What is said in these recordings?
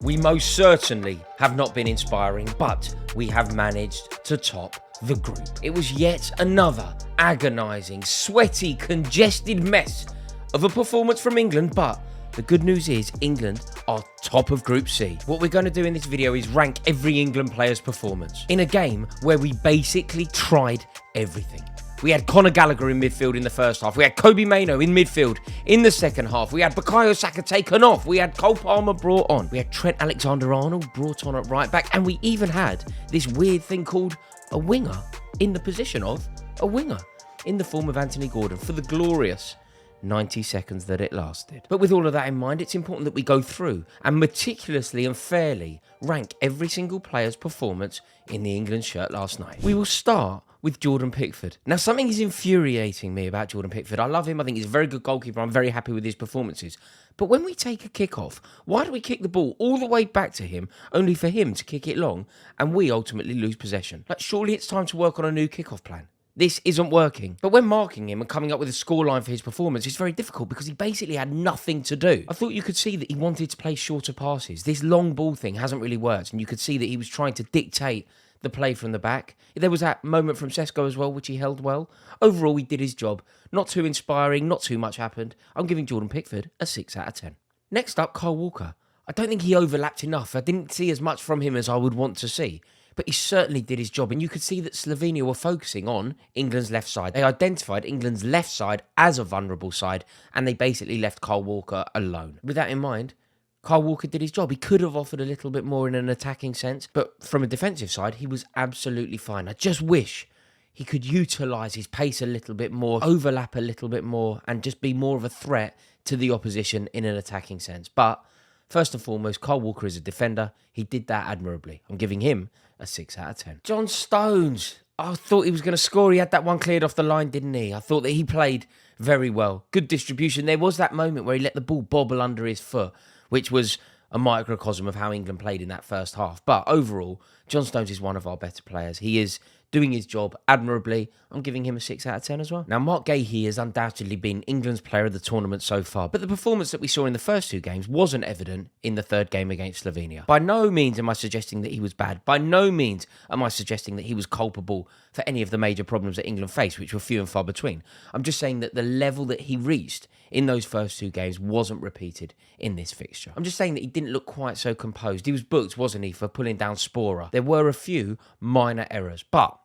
We most certainly have not been inspiring, but we have managed to top the group. It was yet another agonising, sweaty, congested mess of a performance from England, but the good news is England are top of Group C. What we're going to do in this video is rank every England player's performance in a game where we basically tried everything. We had Conor Gallagher in midfield in the first half. We had Kobbie Mainoo in midfield in the second half. We had Bukayo Saka taken off. We had Cole Palmer brought on. We had Trent Alexander-Arnold brought on at right back. And we even had this weird thing called a winger in the position of a winger in the form of Anthony Gordon for the glorious 90 seconds that it lasted. But with all of that in mind, it's important that we go through and meticulously and fairly rank every single player's performance in the England shirt last night. We will start with Jordan Pickford. Now, something is infuriating me about Jordan Pickford. I love him. I think he's a very good goalkeeper. I'm very happy with his performances. But when we take a kick-off, why do we kick the ball all the way back to him, only for him to kick it long, and we ultimately lose possession? Like, surely it's time to work on a new kick-off plan. This isn't working. But when marking him and coming up with a scoreline for his performance, it's very difficult because he basically had nothing to do. I thought you could see that he wanted to play shorter passes. This long ball thing hasn't really worked, and you could see that he was trying to dictate the play from the back. There was that moment from Sesko as well, which he held well. Overall, he did his job. Not too inspiring, not too much happened. I'm giving Jordan Pickford a 6 out of 10. Next up, Kyle Walker. I don't think he overlapped enough. I didn't see as much from him as I would want to see. But he certainly did his job, and you could see that Slovenia were focusing on England's left side. They identified England's left side as a vulnerable side, and they basically left Kyle Walker alone. With that in mind, Kyle Walker did his job. He could have offered a little bit more in an attacking sense, but from a defensive side, he was absolutely fine. I just wish he could utilise his pace a little bit more, overlap a little bit more, and just be more of a threat to the opposition in an attacking sense. But first and foremost, Kyle Walker is a defender. He did that admirably. I'm giving him a 6 out of 10. John Stones. I thought he was going to score. He had that one cleared off the line, didn't he? I thought that he played very well. Good distribution. There was that moment where he let the ball bobble under his foot, which was a microcosm of how England played in that first half. But overall, John Stones is one of our better players. He is doing his job admirably. I'm giving him a 6 out of 10 as well. Now, Mark Guehi has undoubtedly been England's player of the tournament so far, but the performance that we saw in the first two games wasn't evident in the third game against Slovenia. By no means am I suggesting that he was bad. By no means am I suggesting that he was culpable for any of the major problems that England faced, which were few and far between. I'm just saying that the level that he reached in those first two games wasn't repeated in this fixture. I'm just saying that he didn't look quite so composed. He was booked, wasn't he, for pulling down Sporer. There were a few minor errors, but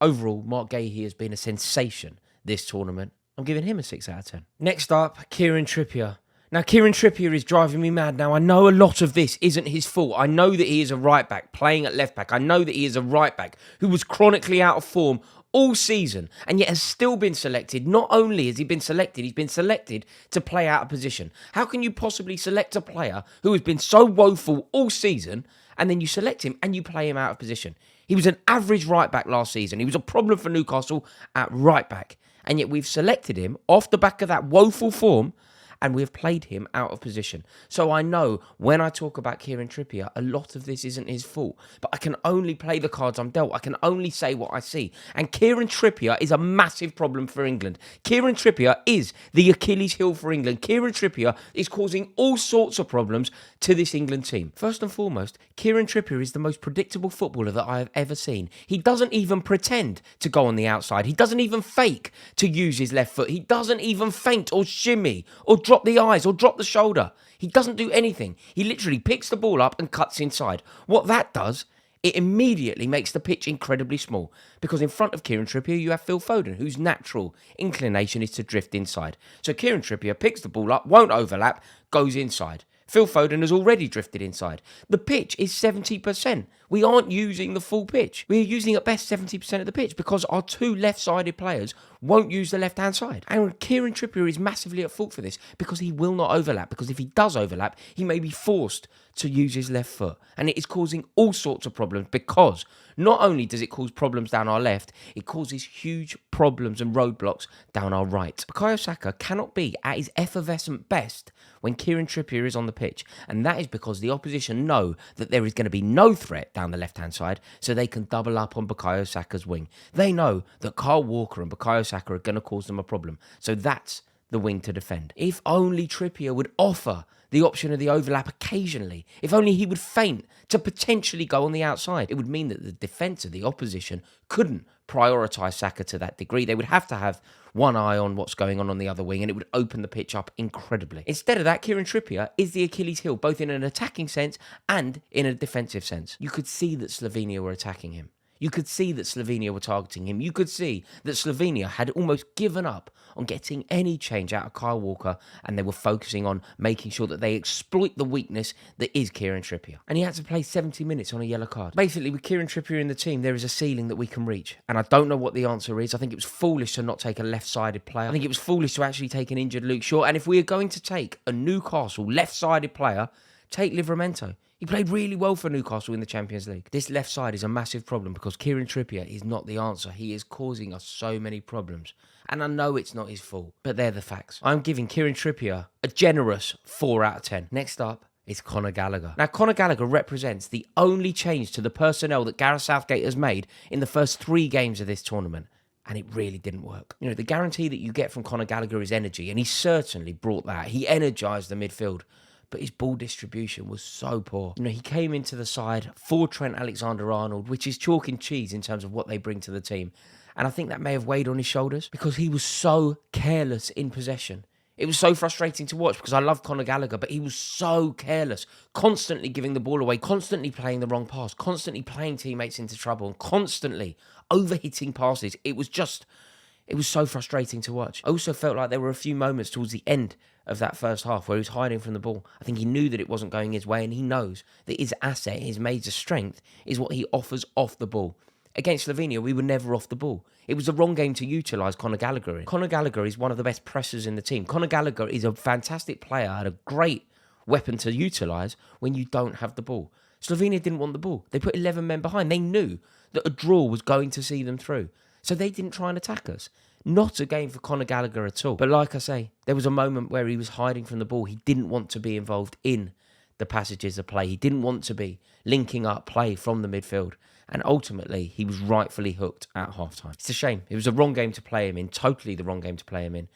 overall, Mark Guehi has been a sensation this tournament. I'm giving him a 6 out of 10. Next up, Kieran Trippier. Now, Kieran Trippier is driving me mad. Now, I know a lot of this isn't his fault. I know that he is a right back playing at left back. I know that he is a right back who was chronically out of form all season and yet has still been selected. Not only has he been selected, he's been selected to play out of position. How can you possibly select a player who has been so woeful all season and then you select him and you play him out of position? He was an average right back last season. He was a problem for Newcastle at right back. And yet we've selected him off the back of that woeful form and we've played him out of position. So I know when I talk about Kieran Trippier, a lot of this isn't his fault. But I can only play the cards I'm dealt. I can only say what I see. And Kieran Trippier is a massive problem for England. Kieran Trippier is the Achilles heel for England. Kieran Trippier is causing all sorts of problems to this England team. First and foremost, Kieran Trippier is the most predictable footballer that I have ever seen. He doesn't even pretend to go on the outside. He doesn't even fake to use his left foot. He doesn't even feint or shimmy or drop the eyes or drop the shoulder. He doesn't do anything. He literally picks the ball up and cuts inside. What that does, it immediately makes the pitch incredibly small because in front of Kieran Trippier you have Phil Foden, whose natural inclination is to drift inside. So Kieran Trippier picks the ball up, won't overlap, goes inside. Phil Foden has already drifted inside. The pitch is 70%. We aren't using the full pitch. We're using at best 70% of the pitch because our two left-sided players won't use the left-hand side. And Kieran Trippier is massively at fault for this because he will not overlap. Because if he does overlap, he may be forced to use his left foot. And it is causing all sorts of problems because not only does it cause problems down our left, it causes huge problems and roadblocks down our right. Bukayo Saka cannot be at his effervescent best when Kieran Trippier is on the pitch. And that is because the opposition know that there is going to be no threat down the left-hand side, so they can double up on Bukayo Saka's wing. They know that Kyle Walker and Bukayo Saka are going to cause them a problem. So that's the wing to defend. If only Trippier would offer the option of the overlap occasionally. If only he would feint to potentially go on the outside. It would mean that the defence of the opposition couldn't prioritise Saka to that degree. They would have to have one eye on what's going on the other wing, and it would open the pitch up incredibly. Instead of that, Kieran Trippier is the Achilles heel, both in an attacking sense and in a defensive sense. You could see that Slovenia were attacking him. You could see that Slovenia were targeting him. You could see that Slovenia had almost given up on getting any change out of Kyle Walker, and they were focusing on making sure that they exploit the weakness that is Kieran Trippier. And he had to play 70 minutes on a yellow card. Basically, with Kieran Trippier in the team, there is a ceiling that we can reach. And I don't know what the answer is. I think it was foolish to not take a left-sided player. I think it was foolish to actually take an injured Luke Shaw. And if we are going to take a Newcastle left-sided player, take Livramento. He played really well for Newcastle in the Champions League. This left side is a massive problem because Kieran Trippier is not the answer. He is causing us so many problems. And I know it's not his fault, but they're the facts. I'm giving Kieran Trippier a generous 4 out of 10. Next up is Conor Gallagher. Now, Conor Gallagher represents the only change to the personnel that Gareth Southgate has made in the first 3 games of this tournament. And it really didn't work. You know, the guarantee that you get from Conor Gallagher is energy, and he certainly brought that. He energised the midfield. But his ball distribution was so poor. You know, he came into the side for Trent Alexander-Arnold, which is chalk and cheese in terms of what they bring to the team. And I think that may have weighed on his shoulders because he was so careless in possession. It was so frustrating to watch because I love Conor Gallagher, but he was so careless, constantly giving the ball away, constantly playing the wrong pass, constantly playing teammates into trouble, and constantly overhitting passes. It was so frustrating to watch. I also felt like there were a few moments towards the end of that first half where he was hiding from the ball. I think he knew that it wasn't going his way, and he knows that his asset, his major strength, is what he offers off the ball. Against Slovenia, we were never off the ball. It was the wrong game to utilise Conor Gallagher in. Conor Gallagher is one of the best pressers in the team. Conor Gallagher is a fantastic player and a great weapon to utilise when you don't have the ball. Slovenia didn't want the ball. They put 11 men behind. They knew that a draw was going to see them through. So they didn't try and attack us. Not a game for Conor Gallagher at all. But like I say, there was a moment where he was hiding from the ball. He didn't want to be involved in the passages of play. He didn't want to be linking up play from the midfield. And ultimately, he was rightfully hooked at halftime. It's a shame. It was the wrong game to play him in. Totally the wrong game to play him in.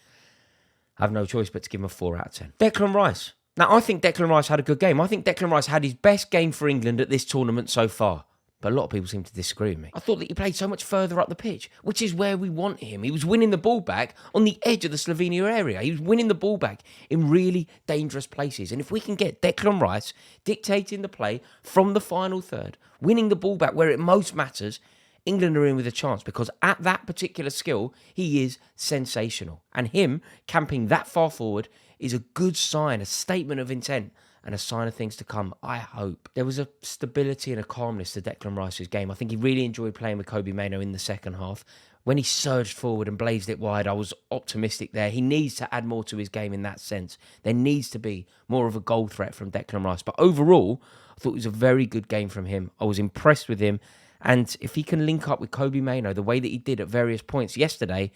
I have no choice but to give him a 4 out of 10. Declan Rice. Now, I think Declan Rice had a good game. I think Declan Rice had his best game for England at this tournament so far. But a lot of people seem to disagree with me. I thought that he played so much further up the pitch, which is where we want him. He was winning the ball back on the edge of the Slovenia area. He was winning the ball back in really dangerous places. And if we can get Declan Rice dictating the play from the final third, winning the ball back where it most matters, England are in with a chance because at that particular skill, he is sensational. And him camping that far forward is a good sign, a statement of intent, and a sign of things to come, I hope. There was a stability and a calmness to Declan Rice's game. I think he really enjoyed playing with Kobbie Mainoo in the second half. When he surged forward and blazed it wide, I was optimistic there. He needs to add more to his game in that sense. There needs to be more of a goal threat from Declan Rice. But overall, I thought it was a very good game from him. I was impressed with him. And if he can link up with Kobbie Mainoo the way that he did at various points yesterday,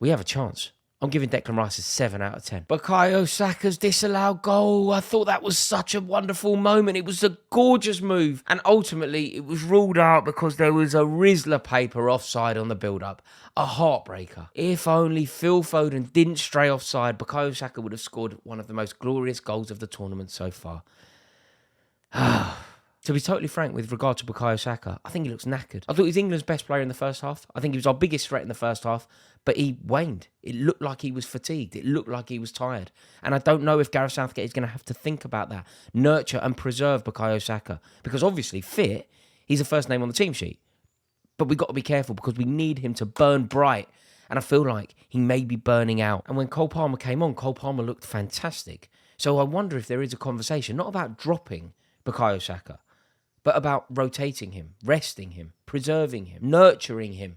we have a chance. I'm giving Declan Rice a 7 out of 10. Bukayo Saka's disallowed goal. I thought that was such a wonderful moment. It was a gorgeous move. And ultimately, it was ruled out because there was a Rizla paper offside on the build-up. A heartbreaker. If only Phil Foden didn't stray offside, Bukayo Saka would have scored one of the most glorious goals of the tournament so far. To be totally frank with regard to Bukayo Saka, I think he looks knackered. I thought he was England's best player in the first half. I think he was our biggest threat in the first half, but he waned. It looked like he was fatigued. It looked like he was tired. And I don't know if Gareth Southgate is going to have to think about that. Nurture and preserve Bukayo Saka. Because obviously, fit, he's a first name on the team sheet. But we've got to be careful because we need him to burn bright. And I feel like he may be burning out. And when Cole Palmer came on, Cole Palmer looked fantastic. So I wonder if there is a conversation, not about dropping Bukayo Saka, but about rotating him, resting him, preserving him, nurturing him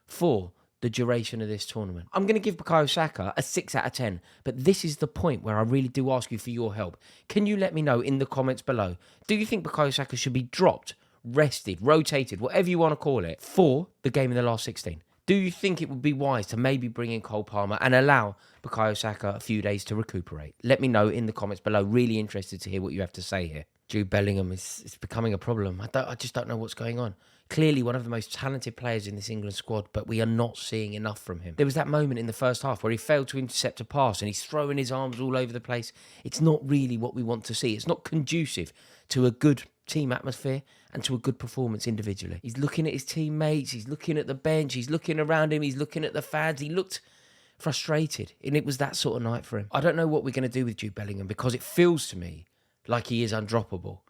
for the duration of this tournament. I'm going to give Bukayo Saka a 6 out of 10, but this is the point where I really do ask you for your help. Can you let me know in the comments below, do you think Bukayo Saka should be dropped, rested, rotated, whatever you want to call it, for the game in the last 16? Do you think it would be wise to maybe bring in Cole Palmer and allow Bukayo Saka a few days to recuperate? Let me know in the comments below. Really interested to hear what you have to say here. Jude Bellingham is becoming a problem. I just don't know what's going on. Clearly one of the most talented players in this England squad, but we are not seeing enough from him. There was that moment in the first half where he failed to intercept a pass and he's throwing his arms all over the place. It's not really what we want to see. It's not conducive to a good team atmosphere and to a good performance individually. He's looking at his teammates, he's looking at the bench, he's looking around him, he's looking at the fans. He looked frustrated, and it was that sort of night for him. I don't know what we're going to do with Jude Bellingham because it feels to me like he is undroppable.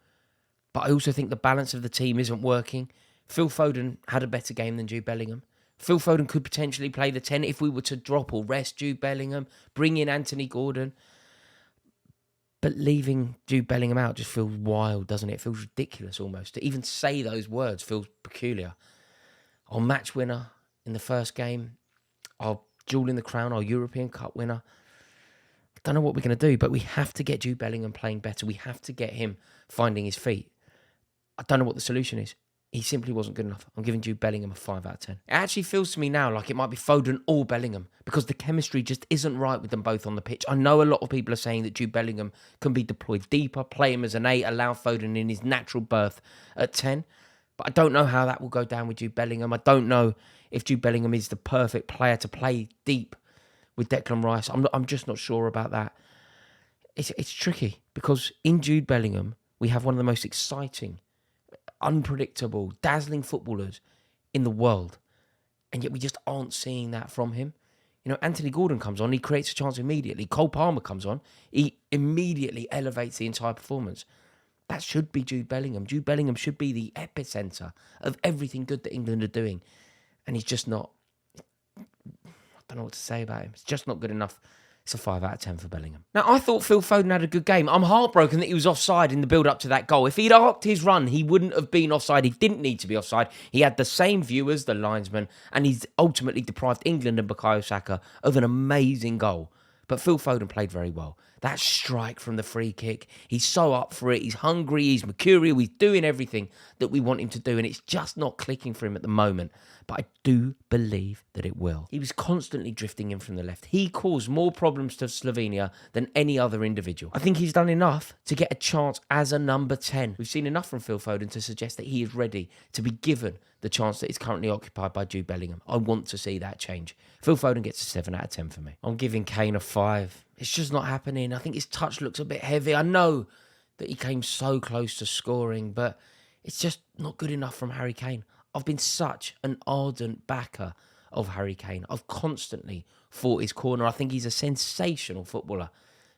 But I also think the balance of the team isn't working. Phil Foden had a better game than Jude Bellingham. Phil Foden could potentially play the 10 if we were to drop or rest Jude Bellingham, bring in Anthony Gordon. But leaving Jude Bellingham out just feels wild, doesn't it? It feels ridiculous almost. To even say those words feels peculiar. Our match winner in the first game, our jewel in the crown, our European Cup winner. I don't know what we're going to do, but we have to get Jude Bellingham playing better. We have to get him finding his feet. I don't know what the solution is. He simply wasn't good enough. I'm giving Jude Bellingham a 5 out of 10. It actually feels to me now like it might be Foden or Bellingham because the chemistry just isn't right with them both on the pitch. I know a lot of people are saying that Jude Bellingham can be deployed deeper, play him as an 8, allow Foden in his natural berth at 10. But I don't know how that will go down with Jude Bellingham. I don't know if Jude Bellingham is the perfect player to play deep with Declan Rice. I'm just not sure about that. It's tricky because in Jude Bellingham, we have one of the most exciting, unpredictable, dazzling footballers in the world. And yet we just aren't seeing that from him. You know, Anthony Gordon comes on, he creates a chance immediately. Cole Palmer comes on, he immediately elevates the entire performance. That should be Jude Bellingham. Jude Bellingham should be the epicenter of everything good that England are doing. And he's just not. I don't know what to say about him. It's just not good enough. It's a 5 out of 10 for Bellingham. Now, I thought Phil Foden had a good game. I'm heartbroken that he was offside in the build-up to that goal. If he'd arced his run, he wouldn't have been offside. He didn't need to be offside. He had the same view as the linesman, and he's ultimately deprived England and Bukayo Saka of an amazing goal. But Phil Foden played very well. That strike from the free kick, he's so up for it. He's hungry, he's mercurial, he's doing everything that we want him to do, and it's just not clicking for him at the moment. But I do believe that it will. He was constantly drifting in from the left. He caused more problems to Slovenia than any other individual. I think he's done enough to get a chance as a number 10. We've seen enough from Phil Foden to suggest that he is ready to be given the chance that is currently occupied by Jude Bellingham. I want to see that change. Phil Foden gets a 7 out of 10 for me. I'm giving Kane a 5. It's just not happening. I think his touch looks a bit heavy. I know that he came so close to scoring, but it's just not good enough from Harry Kane. I've been such an ardent backer of Harry Kane. I've constantly fought his corner. I think he's a sensational footballer,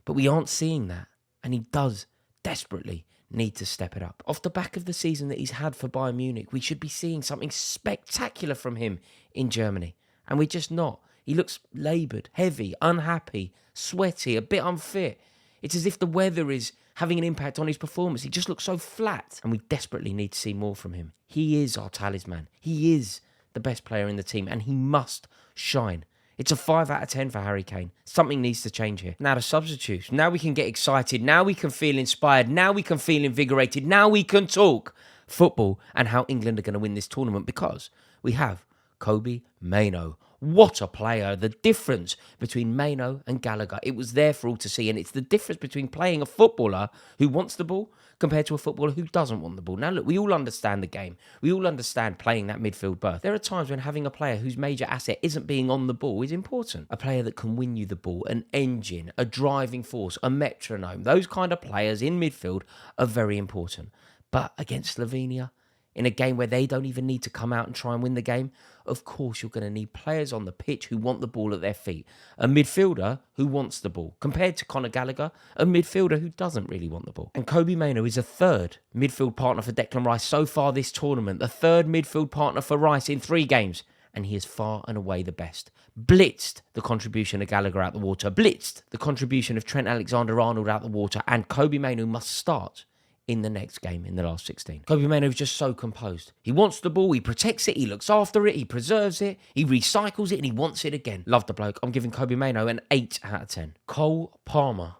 but we aren't seeing that, and he does desperately need to step it up. Off the back of the season that he's had for Bayern Munich, we should be seeing something spectacular from him in Germany, and we're just not. He looks laboured, heavy, unhappy, sweaty, a bit unfit. It's as if the weather is having an impact on his performance. He just looks so flat, and we desperately need to see more from him. He is our talisman. He is the best player in the team, and he must shine. It's a 5 out of 10 for Harry Kane. Something needs to change here. Now the substitutes. Now we can get excited. Now we can feel inspired. Now we can feel invigorated. Now we can talk football and how England are going to win this tournament because we have Kobbie Mainoo. What a player. The difference between Mainoo and Gallagher. It was there for all to see. And it's the difference between playing a footballer who wants the ball compared to a footballer who doesn't want the ball. Now, look, we all understand the game. We all understand playing that midfield berth. There are times when having a player whose major asset isn't being on the ball is important. A player that can win you the ball, an engine, a driving force, a metronome. Those kind of players in midfield are very important. But against Slovenia, in a game where they don't even need to come out and try and win the game, of course you're going to need players on the pitch who want the ball at their feet. A midfielder who wants the ball, compared to Conor Gallagher, a midfielder who doesn't really want the ball. And Kobbie Mainoo is a third midfield partner for Declan Rice so far this tournament, the third midfield partner for Rice in 3 games. And he is far and away the best. Blitzed the contribution of Gallagher out the water, blitzed the contribution of Trent Alexander-Arnold out the water, and Kobbie Mainoo must start in the next game in the last 16. Kobbie Mainoo is just so composed. He wants the ball, he protects it, he looks after it, he preserves it, he recycles it, and he wants it again. Love the bloke. I'm giving Kobbie Mainoo an 8 out of 10. Cole Palmer.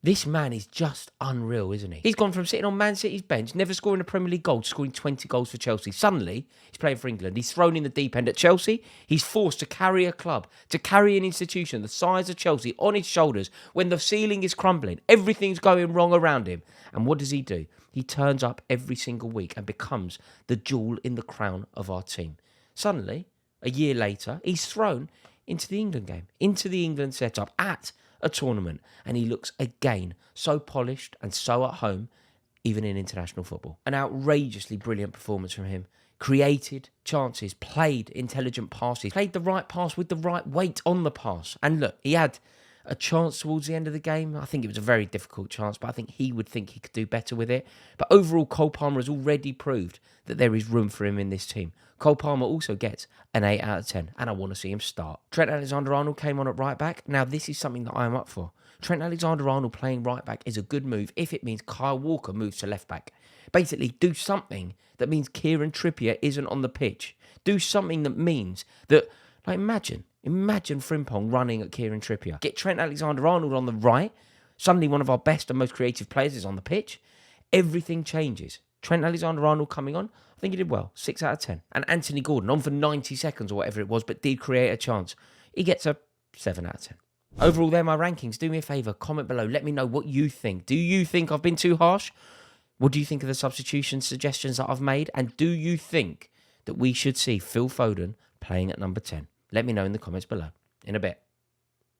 This man is just unreal, isn't he? He's gone from sitting on Man City's bench, never scoring a Premier League goal, to scoring 20 goals for Chelsea. Suddenly, he's playing for England. He's thrown in the deep end at Chelsea. He's forced to carry a club, to carry an institution the size of Chelsea on his shoulders when the ceiling is crumbling. Everything's going wrong around him. And what does? He He turns up every single week and becomes the jewel in the crown of our team. Suddenly, a year later, he's thrown into the England game, into the England setup at a tournament, and he looks again so polished and so at home, even in international football. An outrageously brilliant performance from him. Created chances, played intelligent passes, played the right pass with the right weight on the pass. And look, he had a chance towards the end of the game. I think it was a very difficult chance, but I think he would think he could do better with it. But overall, Cole Palmer has already proved that there is room for him in this team. Cole Palmer also gets an 8 out of 10, and I want to see him start. Trent Alexander-Arnold came on at right back. Now, this is something that I'm up for. Trent Alexander-Arnold playing right back is a good move if it means Kyle Walker moves to left back. Basically, do something that means Kieran Trippier isn't on the pitch. Do something that means that, like, imagine Frimpong running at Kieran Trippier. Get Trent Alexander-Arnold on the right. Suddenly one of our best and most creative players is on the pitch. Everything changes. Trent Alexander-Arnold coming on, I think he did well. 6 out of 10. And Anthony Gordon on for 90 seconds or whatever it was, but did create a chance. He gets a 7 out of 10. Overall, they're my rankings. Do me a favour, comment below. Let me know what you think. Do you think I've been too harsh? What do you think of the substitution suggestions that I've made? And do you think that we should see Phil Foden playing at number 10? Let me know in the comments below. In a bit.